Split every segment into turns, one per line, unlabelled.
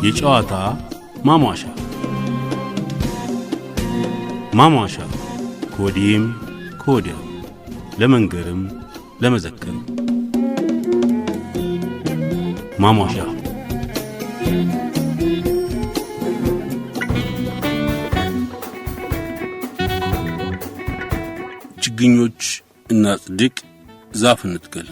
የጨዋታ ማሟሻ ማሟሻ ከወዲህም ከወዲያም ለመንገርም ለመዘከርም ማሟሻ ችግኞች እናጽድቅ፣ ዛፍ እንትከል።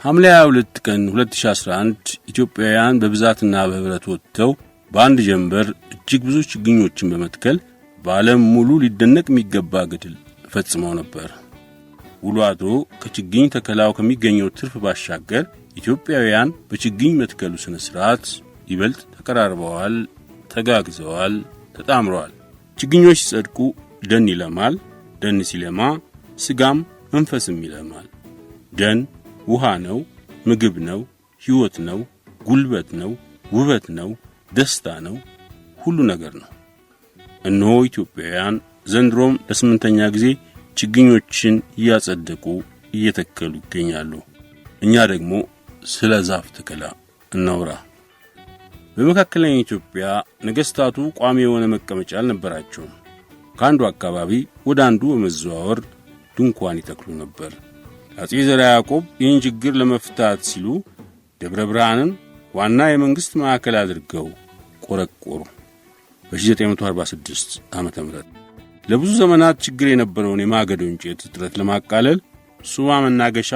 ሐምሌ 22 ቀን 2011 ኢትዮጵያውያን በብዛትና በህብረት ወጥተው በአንድ ጀንበር እጅግ ብዙ ችግኞችን በመትከል በዓለም ሙሉ ሊደነቅ የሚገባ ገድል ፈጽመው ነበር። ውሎ አድሮ ከችግኝ ተከላው ከሚገኘው ትርፍ ባሻገር ኢትዮጵያውያን በችግኝ መትከሉ ስነ ስርዓት ይበልጥ ተቀራርበዋል፣ ተጋግዘዋል፣ ተጣምረዋል። ችግኞች ሲጸድቁ ደን ይለማል፣ ደን ሲለማ ስጋም መንፈስም ይለማል። ደን ውሃ ነው፣ ምግብ ነው፣ ሕይወት ነው፣ ጉልበት ነው፣ ውበት ነው፣ ደስታ ነው፣ ሁሉ ነገር ነው። እነሆ ኢትዮጵያውያን ዘንድሮም ለስምንተኛ ጊዜ ችግኞችን እያጸደቁ እየተከሉ ይገኛሉ። እኛ ደግሞ ስለ ዛፍ ተከላ እናውራ። በመካከለኛ ኢትዮጵያ ነገስታቱ ቋሚ የሆነ መቀመጫ አልነበራቸውም። ከአንዱ አካባቢ ወደ አንዱ በመዘዋወር ድንኳን ይተክሉ ነበር። አጼ ዘርዓ ያዕቆብ ይህን ችግር ለመፍታት ሲሉ ደብረ ብርሃንን ዋና የመንግስት ማዕከል አድርገው ቆረቆሩ። በ1946 ዓመተ ምህረት ለብዙ ዘመናት ችግር የነበረውን የማገዶ እንጨት እጥረት ለማቃለል ሱባ መናገሻ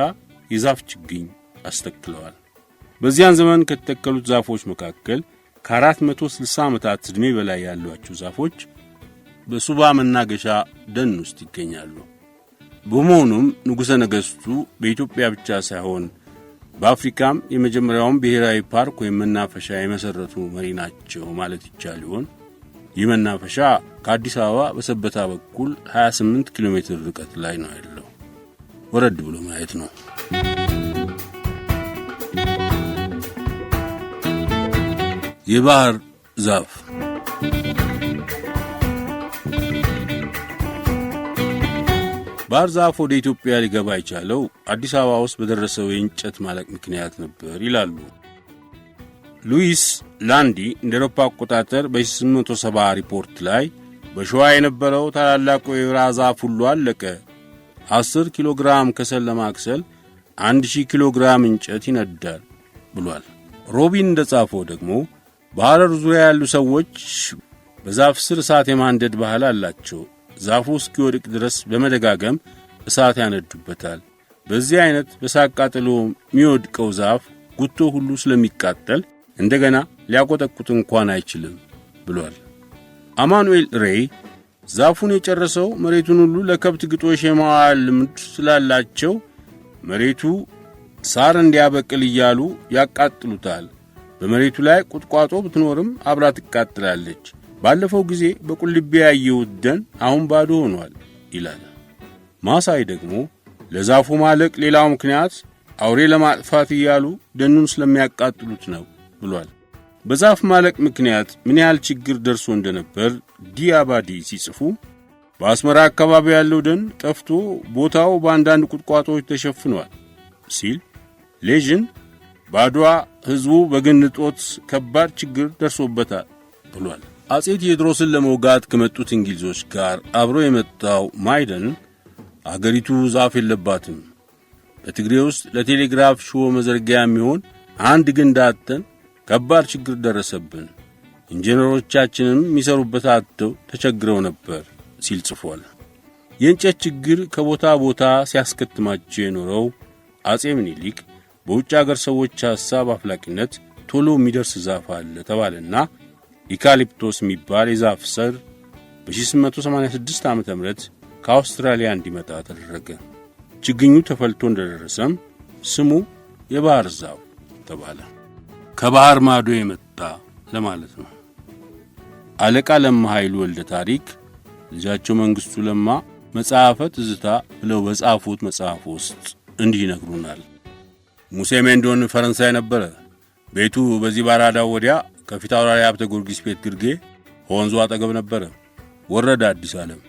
የዛፍ ችግኝ አስተክለዋል። በዚያን ዘመን ከተተከሉት ዛፎች መካከል ከ460 ዓመታት ዕድሜ በላይ ያሏቸው ዛፎች በሱባ መናገሻ ደን ውስጥ ይገኛሉ። በመሆኑም ንጉሠ ነገሥቱ በኢትዮጵያ ብቻ ሳይሆን በአፍሪካም የመጀመሪያውን ብሔራዊ ፓርክ ወይም መናፈሻ የመሠረቱ መሪ ናቸው ማለት ይቻል ይሆን? ይህ መናፈሻ ከአዲስ አበባ በሰበታ በኩል 28 ኪሎ ሜትር ርቀት ላይ ነው ያለው። ወረድ ብሎ ማየት ነው። የባህር ዛፍ ባህር ዛፍ ወደ ኢትዮጵያ ሊገባ የቻለው አዲስ አበባ ውስጥ በደረሰው የእንጨት ማለቅ ምክንያት ነበር ይላሉ ሉዊስ ላንዲ። እንደ አውሮፓ አቆጣጠር በ1870 ሪፖርት ላይ በሸዋ የነበረው ታላላቁ የወይራ ዛፍ ሁሉ አለቀ። 10 ኪሎ ግራም ከሰል ለማክሰል 1000 ኪሎ ግራም እንጨት ይነዳል ብሏል። ሮቢን እንደጻፈው ደግሞ በሐረር ዙሪያ ያሉ ሰዎች በዛፍ ስር እሳት የማንደድ ባህል አላቸው። ዛፉ እስኪወድቅ ድረስ በመደጋገም እሳት ያነዱበታል። በዚህ አይነት በሳት ቃጠሎ የሚወድቀው ዛፍ ጉቶ ሁሉ ስለሚቃጠል እንደገና ሊያቆጠቁጥ እንኳን አይችልም ብሏል። አማኑኤል ሬይ ዛፉን የጨረሰው መሬቱን ሁሉ ለከብት ግጦሽ የማዋል ልምድ ስላላቸው መሬቱ ሳር እንዲያበቅል እያሉ ያቃጥሉታል። በመሬቱ ላይ ቁጥቋጦ ብትኖርም አብራ ትቃጥላለች። ባለፈው ጊዜ በቁልቤ ያየሁት ደን አሁን ባዶ ሆኗል ይላል። ማሳይ ደግሞ ለዛፉ ማለቅ ሌላው ምክንያት አውሬ ለማጥፋት እያሉ ደኑን ስለሚያቃጥሉት ነው ብሏል። በዛፍ ማለቅ ምክንያት ምን ያህል ችግር ደርሶ እንደነበር ዲያባዲ ሲጽፉ በአስመራ አካባቢ ያለው ደን ጠፍቶ ቦታው በአንዳንድ ቁጥቋጦዎች ተሸፍኗል ሲል፣ ሌጅን ባድዋ ሕዝቡ በግንጦት ከባድ ችግር ደርሶበታል ብሏል። አጼ ቴዎድሮስን ለመውጋት ከመጡት እንግሊዞች ጋር አብሮ የመጣው ማይደን አገሪቱ ዛፍ የለባትም፣ በትግሬ ውስጥ ለቴሌግራፍ ሽቦ መዘርጊያ የሚሆን አንድ ግንድ አጥተን ከባድ ችግር ደረሰብን፣ ኢንጂነሮቻችንም የሚሰሩበት አጥተው ተቸግረው ነበር ሲል ጽፏል። የእንጨት ችግር ከቦታ ቦታ ሲያስከትማቸው የኖረው አጼ ምኒልክ በውጭ አገር ሰዎች ሐሳብ አፍላቂነት ቶሎ የሚደርስ ዛፍ አለ ተባለና ኢካሊፕቶስ የሚባል የዛፍ ስር በ1886 ዓመተ ምህረት ከአውስትራሊያ እንዲመጣ ተደረገ። ችግኙ ተፈልቶ እንደደረሰም ስሙ የባህር ዛፍ ተባለ። ከባህር ማዶ የመጣ ለማለት ነው። አለቃ ለማ ኃይሉ ወልደ ታሪክ ልጃቸው መንግስቱ ለማ መጽሐፈ ትዝታ ብለው በጻፉት መጽሐፍ ውስጥ እንዲህ ይነግሩናል። ሙሴ ሜንዶን ፈረንሳይ ነበረ። ቤቱ በዚህ ባራዳው ወዲያ ከፊት አውራሪ ሀብተ ጊዮርጊስ ቤት ግርጌ ወንዙ አጠገብ ነበረ። ወረደ አዲስ ዓለም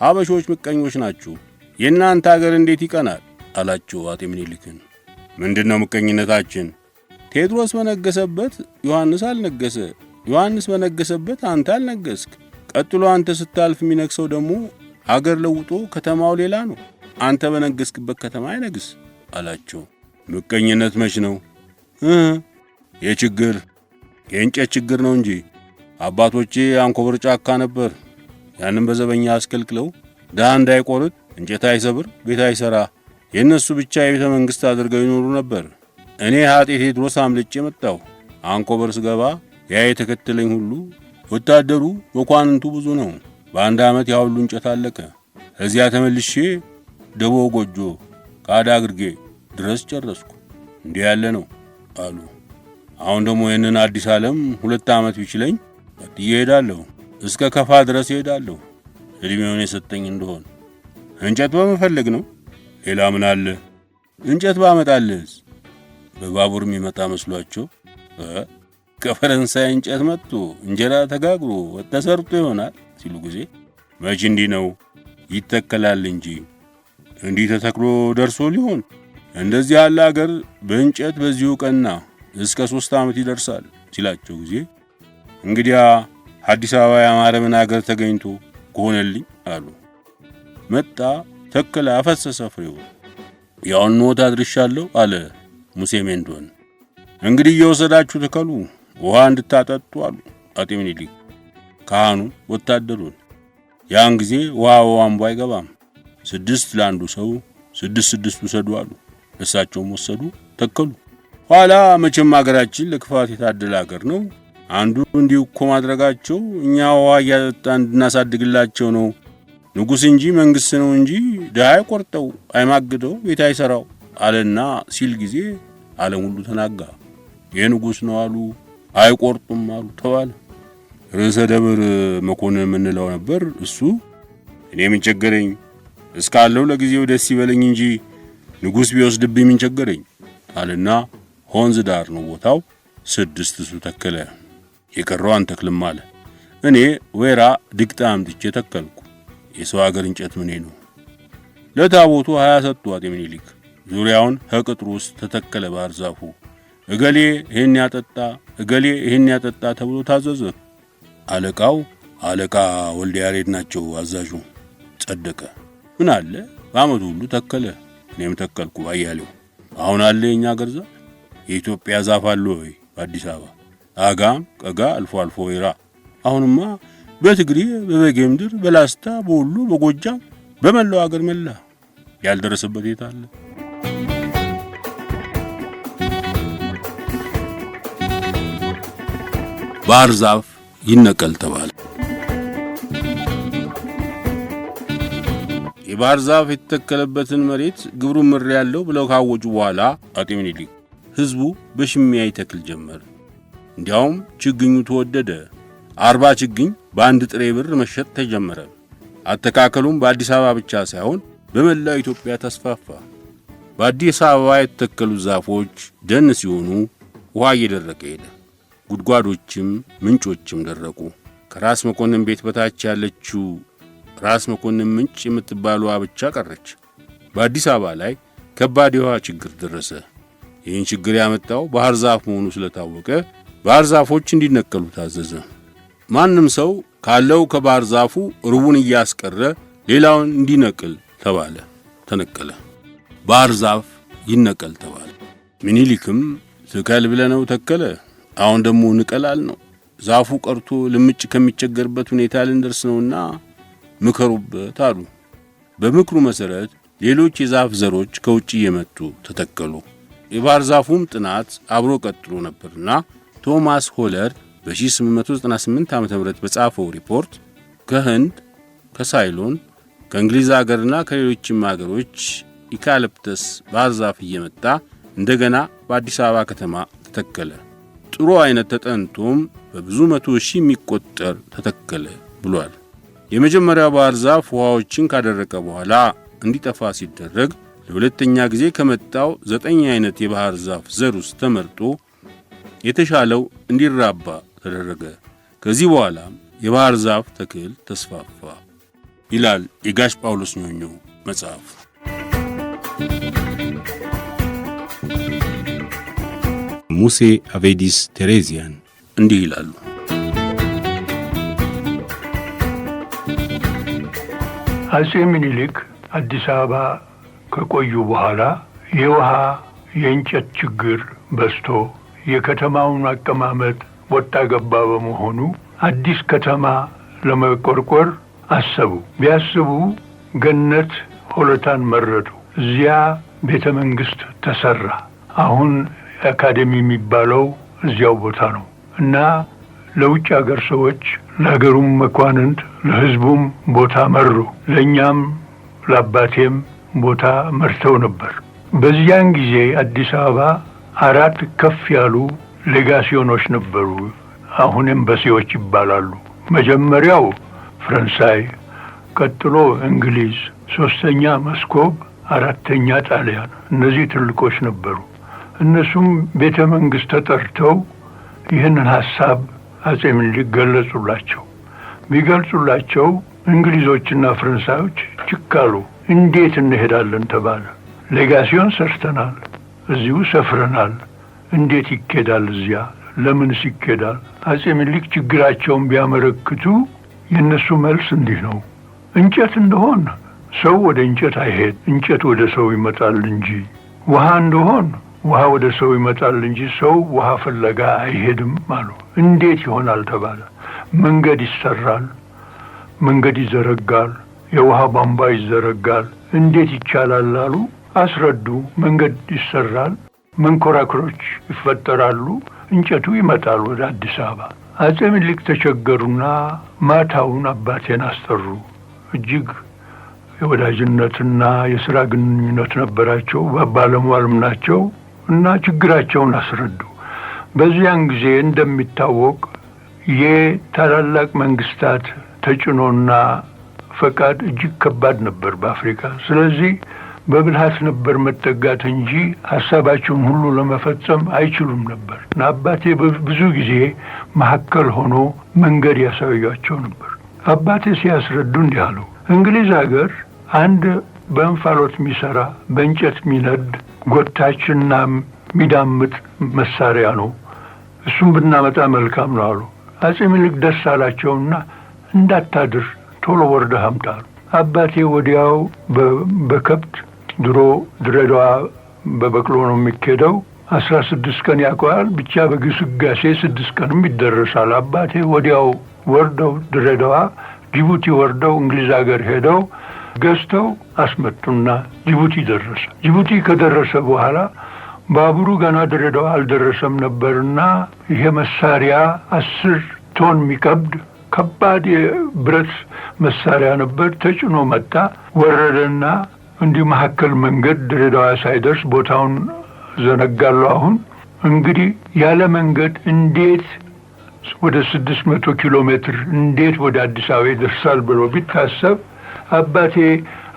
አበሾች ምቀኞች ናችሁ። የእናንተ አገር እንዴት ይቀናል አላቸው አጤ ምኒልክን። ምንድነው ምቀኝነታችን? ቴዎድሮስ በነገሰበት ዮሐንስ አልነገሰ፣ ዮሐንስ በነገሰበት አንተ አልነገስክ። ቀጥሎ አንተ ስታልፍ የሚነግሰው ደግሞ አገር ለውጦ ከተማው ሌላ ነው። አንተ በነገስክበት ከተማ አይነግስ አላቸው። ምቀኝነት መች ነው? የእንጨት ችግር ነው እንጂ አባቶቼ አንኮበር ጫካ ነበር። ያንን በዘበኛ አስከልክለው ድሃ እንዳይቆርጥ እንጨት አይሰብር ቤት አይሰራ የነሱ ብቻ የቤተ መንግስት አድርገው ይኖሩ ነበር። እኔ አጤ ቴዎድሮስ አምልጬ መጣሁ። አንኮበር ስገባ ያ የተከተለኝ ሁሉ ወታደሩ መኳንንቱ ብዙ ነው። በአንድ ዓመት ያ ሁሉ እንጨት አለቀ። እዚያ ተመልሼ ደቦ ጎጆ ቃዳ ግርጌ ድረስ ጨረስኩ። እንዲህ ያለ ነው አሉ። አሁን ደግሞ የነን አዲስ ዓለም 2 ዓመት ቢችለኝ ቀጥዬ እሄዳለሁ። እስከ ከፋ ድረስ እሄዳለሁ። እድሜውን የሰጠኝ እንደሆነ እንጨት በመፈለግ ነው። ሌላ ምን አለ? እንጨት ባመጣልህስ? በባቡር የሚመጣ መስሏቸው ከፈረንሳይ እንጨት መጥቶ እንጀራ ተጋግሮ ወጥ ተሰርቶ ይሆናል ሲሉ ጊዜ መቼ እንዲህ ነው ይተከላል እንጂ እንዲህ ተተክሎ ደርሶ ሊሆን እንደዚህ ያለ አገር በእንጨት በዚሁ ቀና እስከ 3 ዓመት ይደርሳል ሲላቸው ጊዜ እንግዲያ አዲስ አበባ ያማረምን አገር ተገኝቶ ከሆነልኝ አሉ። መጣ ተከለ አፈሰሰ ፍሬው። ያውን ኖት አድርሻለሁ አለ ሙሴ ሜንዶን። እንግዲህ እየወሰዳችሁ ተከሉ ውሃ እንድታጠጡ አሉ አጤ ምኒልክ ካህኑ ወታደሩን። ያን ጊዜ ውሃው አምቦ አይገባም 6 ለአንዱ ሰው 6 ውሰዱ አሉ። እሳቸውም ወሰዱ ተከሉ። ኋላ መቼም አገራችን ለክፋት የታደለ አገር ነው። አንዱ እንዲሁ እኮ ማድረጋቸው እኛ ውሃ እያጠጣን እንድናሳድግላቸው ነው። ንጉሥ እንጂ መንግስት ነው እንጂ ድሃ አይቆርጠው አይማግደው ቤት አይሰራው አለና ሲል ጊዜ ዓለም ሁሉ ተናጋ። የንጉሥ ነው አሉ አይቆርጡም አሉ ተባለ። ርዕሰ ደብር መኮንን የምንለው ነበር እሱ። እኔ ምን ቸገረኝ እስካለው ለጊዜው ደስ ይበለኝ እንጂ ንጉሥ ቢወስድብኝ ምን ቸገረኝ አለና ወንዝ ዳር ነው ቦታው 6 እሱ ተከለ። የቀረው አንተክልም አለ። እኔ ወይራ ድግጣ አምጥቼ ተከልኩ። የሰው አገር እንጨት ምን ነው? ለታቦቱ 20 ሰጡ አጤ ምኒልክ። ዙሪያውን ከቅጥሩ ውስጥ ተተከለ ባህር ዛፉ። እገሌ ይሄን ያጠጣ እገሌ ይሄን ያጠጣ ተብሎ ታዘዘ። አለቃው አለቃ ወልደ ያሬድ ናቸው አዛዡ። ጸደቀ። ምን አለ በአመቱ ሁሉ ተከለ። እኔም ተከልኩ ባያሌው። አሁን አለ የኛ አገር ዛፍ የኢትዮጵያ ዛፍ አለ ወይ? በአዲስ አበባ አጋም ቀጋ አልፎ አልፎ ወይራ። አሁንማ በትግሬ በበጌ ምድር በላስታ በሁሉ በጎጃም በመላው አገር መላ ያልደረሰበት የት አለ? ባህር ዛፍ ይነቀል ተባለ። የባህር ዛፍ የተተከለበትን መሬት ግብሩን ምር ያለው ብለው ካወጁ በኋላ አጤ ምኒልክ ህዝቡ በሽሚያ ይተክል ጀመር። እንዲያውም ችግኙ ተወደደ። 40 ችግኝ በአንድ ጥሬ ብር መሸጥ ተጀመረ። አተካከሉም በአዲስ አበባ ብቻ ሳይሆን በመላው ኢትዮጵያ ተስፋፋ። በአዲስ አበባ የተተከሉ ዛፎች ደን ሲሆኑ ውሃ እየደረቀ ሄደ። ጉድጓዶችም ምንጮችም ደረቁ። ከራስ መኮንን ቤት በታች ያለችው ራስ መኮንን ምንጭ የምትባለዋ ብቻ ቀረች። በአዲስ አበባ ላይ ከባድ የውሃ ችግር ደረሰ። ይህን ችግር ያመጣው ባህር ዛፍ መሆኑ ስለታወቀ ባህር ዛፎች እንዲነቀሉ ታዘዘ። ማንም ሰው ካለው ከባህር ዛፉ ሩቡን እያስቀረ ሌላውን እንዲነቅል ተባለ። ተነቀለ። ባህር ዛፍ ይነቀል ተባለ። ምኒልክም ትከል ብለነው ተከለ። አሁን ደግሞ ንቀላል ነው። ዛፉ ቀርቶ ልምጭ ከሚቸገርበት ሁኔታ ልንደርስ ነውና ምከሩበት አሉ። በምክሩ መሰረት ሌሎች የዛፍ ዘሮች ከውጭ እየመጡ ተተከሉ። የባህር ዛፉም ጥናት አብሮ ቀጥሎ ነበርና ቶማስ ሆለር በ1898 ዓ.ም በጻፈው ሪፖርት ከህንድ፣ ከሳይሎን፣ ከእንግሊዝ አገርና ከሌሎችም አገሮች ኢካሊፕተስ ባህር ዛፍ እየመጣ እንደገና በአዲስ አበባ ከተማ ተተከለ። ጥሩ አይነት ተጠንቶም በብዙ 100 ሺህ የሚቆጠር ተተከለ ብሏል። የመጀመሪያው ባህር ዛፍ ውሃዎችን ካደረቀ በኋላ እንዲጠፋ ሲደረግ ለሁለተኛ ጊዜ ከመጣው 9 አይነት የባህር ዛፍ ዘር ውስጥ ተመርጦ የተሻለው እንዲራባ ተደረገ። ከዚህ በኋላ የባህር ዛፍ ተክል ተስፋፋ። ይላል የጋሽ ጳውሎስ ኞኞ መጽሐፍ። ሙሴ አቬዲስ ቴሬዚያን እንዲህ ይላሉ።
አጼ ምኒልክ አዲስ አበባ ከቆዩ በኋላ የውሃ የእንጨት ችግር በዝቶ የከተማውን አቀማመጥ ወጣ ገባ በመሆኑ አዲስ ከተማ ለመቆርቆር አሰቡ። ቢያስቡ ገነት ሆለታን መረጡ። እዚያ ቤተ መንግስት ተሰራ። አሁን አካዴሚ የሚባለው እዚያው ቦታ ነው እና ለውጭ ሀገር ሰዎች፣ ለሀገሩም መኳንንት፣ ለህዝቡም ቦታ መሩ። ለእኛም ለአባቴም ቦታ መርተው ነበር። በዚያን ጊዜ አዲስ አበባ 4 ከፍ ያሉ ሌጋሲዮኖች ነበሩ። አሁን ኤምባሲዎች ይባላሉ። መጀመሪያው ፈረንሳይ፣ ቀጥሎ እንግሊዝ፣ 3ኛ መስኮብ፣ 4ኛ ጣሊያን። እነዚህ ትልቆች ነበሩ። እነሱም ቤተ መንግስት ተጠርተው ይህንን ሐሳብ አጼ ምኒልክ ገለጹላቸው። ቢገልጹላቸው እንግሊዞችና ፈረንሳዮች ችካሉ። እንዴት እንሄዳለን ተባለ። ሌጋሲዮን ሰርተናል፣ እዚሁ ሰፍረናል። እንዴት ይኬዳል? እዚያ ለምንስ ይኬዳል? አጼ ምኒልክ ችግራቸውን ቢያመለክቱ የእነሱ መልስ እንዲህ ነው። እንጨት እንደሆን ሰው ወደ እንጨት አይሄድ፣ እንጨት ወደ ሰው ይመጣል እንጂ። ውሃ እንደሆን ውሃ ወደ ሰው ይመጣል እንጂ ሰው ውሃ ፍለጋ አይሄድም አሉ። እንዴት ይሆናል ተባለ። መንገድ ይሰራል፣ መንገድ ይዘረጋል፣ የውሃ ቧንቧ ይዘረጋል። እንዴት ይቻላል አሉ። አስረዱ። መንገድ ይሰራል፣ መንኮራኩሮች ይፈጠራሉ፣ እንጨቱ ይመጣል ወደ አዲስ አበባ። አጼ ምኒልክ ተቸገሩና ማታውን አባቴን አስጠሩ። እጅግ የወዳጅነትና የሥራ ግንኙነት ነበራቸው። ባለሟልም ናቸው እና ችግራቸውን አስረዱ። በዚያን ጊዜ እንደሚታወቅ የታላላቅ መንግስታት ተጭኖና ፈቃድ እጅግ ከባድ ነበር በአፍሪካ። ስለዚህ በብልሃት ነበር መጠጋት እንጂ ሐሳባቸውን ሁሉ ለመፈጸም አይችሉም ነበር እና አባቴ ብዙ ጊዜ መካከል ሆኖ መንገድ ያሳዩአቸው ነበር። አባቴ ሲያስረዱ እንዲህ አሉ። እንግሊዝ ሀገር አንድ በእንፋሎት የሚሰራ በእንጨት የሚነድ ጎታችና የሚዳምጥ መሳሪያ ነው። እሱም ብናመጣ መልካም ነው አሉ። አጼ ምኒልክ ደስ አላቸውና እንዳታድር ቶሎ ወርደህ አምጣ። አባቴ ወዲያው በከብት ድሮ ድሬዳዋ በበቅሎ ነው የሚኬደው። 16 ቀን ያውቀዋል። ብቻ በግስጋሴ 6 ቀንም ይደረሳል። አባቴ ወዲያው ወርደው ድሬዳዋ፣ ጅቡቲ ወርደው እንግሊዝ ሀገር ሄደው ገዝተው አስመጡና ጅቡቲ ደረሰ። ጅቡቲ ከደረሰ በኋላ ባቡሩ ገና ድሬዳዋ አልደረሰም ነበርና ይሄ መሳሪያ 10 ቶን የሚከብድ ከባድ የብረት መሳሪያ ነበር። ተጭኖ መጣ። ወረደና እንዲህ መካከል መንገድ ድሬዳዋ ሳይደርስ ቦታውን ዘነጋለሁ። አሁን እንግዲህ ያለ መንገድ እንዴት ወደ 600 ኪሎ ሜትር እንዴት ወደ አዲስ አበባ ይደርሳል ብሎ ቢታሰብ አባቴ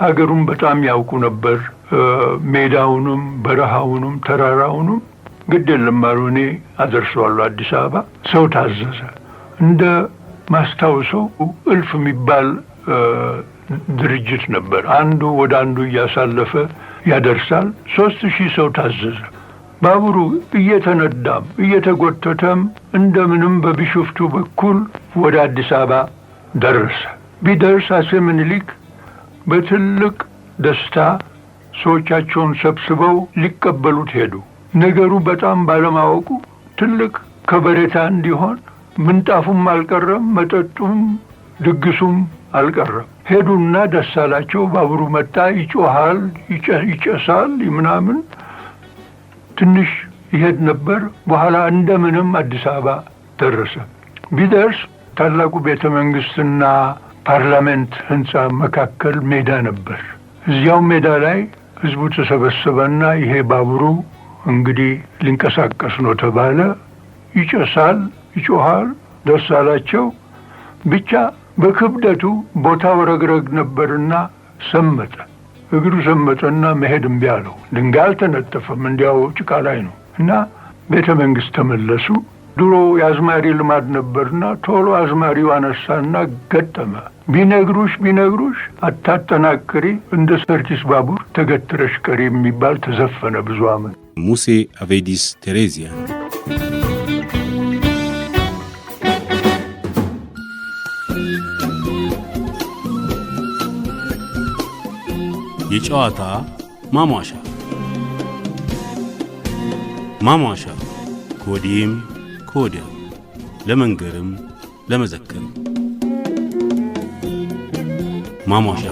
አገሩን በጣም ያውቁ ነበር። ሜዳውንም በረሃውንም ተራራውንም ግድ የለም አሉ። እኔ አደርሰዋለሁ አዲስ አበባ። ሰው ታዘዘ። እንደ ማስታውሰው እልፍ የሚባል ድርጅት ነበር። አንዱ ወደ አንዱ እያሳለፈ ያደርሳል። 3000 ሰው ታዘዘ። ባቡሩ እየተነዳም እየተጎተተም እንደምንም በቢሾፍቱ በኩል ወደ አዲስ አበባ ደረሰ። ቢደርስ አጼ ምኒልክ በትልቅ ደስታ ሰዎቻቸውን ሰብስበው ሊቀበሉት ሄዱ። ነገሩ በጣም ባለማወቁ ትልቅ ከበሬታ እንዲሆን ምንጣፉም አልቀረም፣ መጠጡም ድግሱም አልቀረም። ሄዱና ደስ አላቸው። ባቡሩ መጣ። ይጮሃል፣ ይጨሳል፣ ምናምን ትንሽ ይሄድ ነበር። በኋላ እንደምንም አዲስ አበባ ደረሰ። ቢደርስ ታላቁ ቤተ መንግስትና ፓርላሜንት ህንጻ መካከል ሜዳ ነበር። እዚያው ሜዳ ላይ ህዝቡ ተሰበሰበና ይሄ ባቡሩ እንግዲህ ሊንቀሳቀስ ነው ተባለ። ይጨሳል፣ ይጮሃል፣ ደስ አላቸው። ብቻ በክብደቱ ቦታው ረግረግ ነበርና ሰመጠ። እግሩ ሰመጠና መሄድ እምቢ አለው። ድንጋይ አልተነጠፈም፣ እንዲያው ጭቃ ላይ ነው እና ቤተ መንግስት ተመለሱ። ድሮ የአዝማሪ ልማድ ነበርና ቶሎ አዝማሪው አነሳና ገጠመ። ቢነግሩሽ አታጠናክሪ እንደ ሰርኪስ ባቡር ተገትረሽ ቀሪ የሚባል ተዘፈነ ብዙ ዓመት።
ሙሴ አቬዲስ ቴሬዚያ የጨዋታ ማሟሻ ከወዲህም ከወዲያም ለመንገርም ለመዘከርም ማሟሻ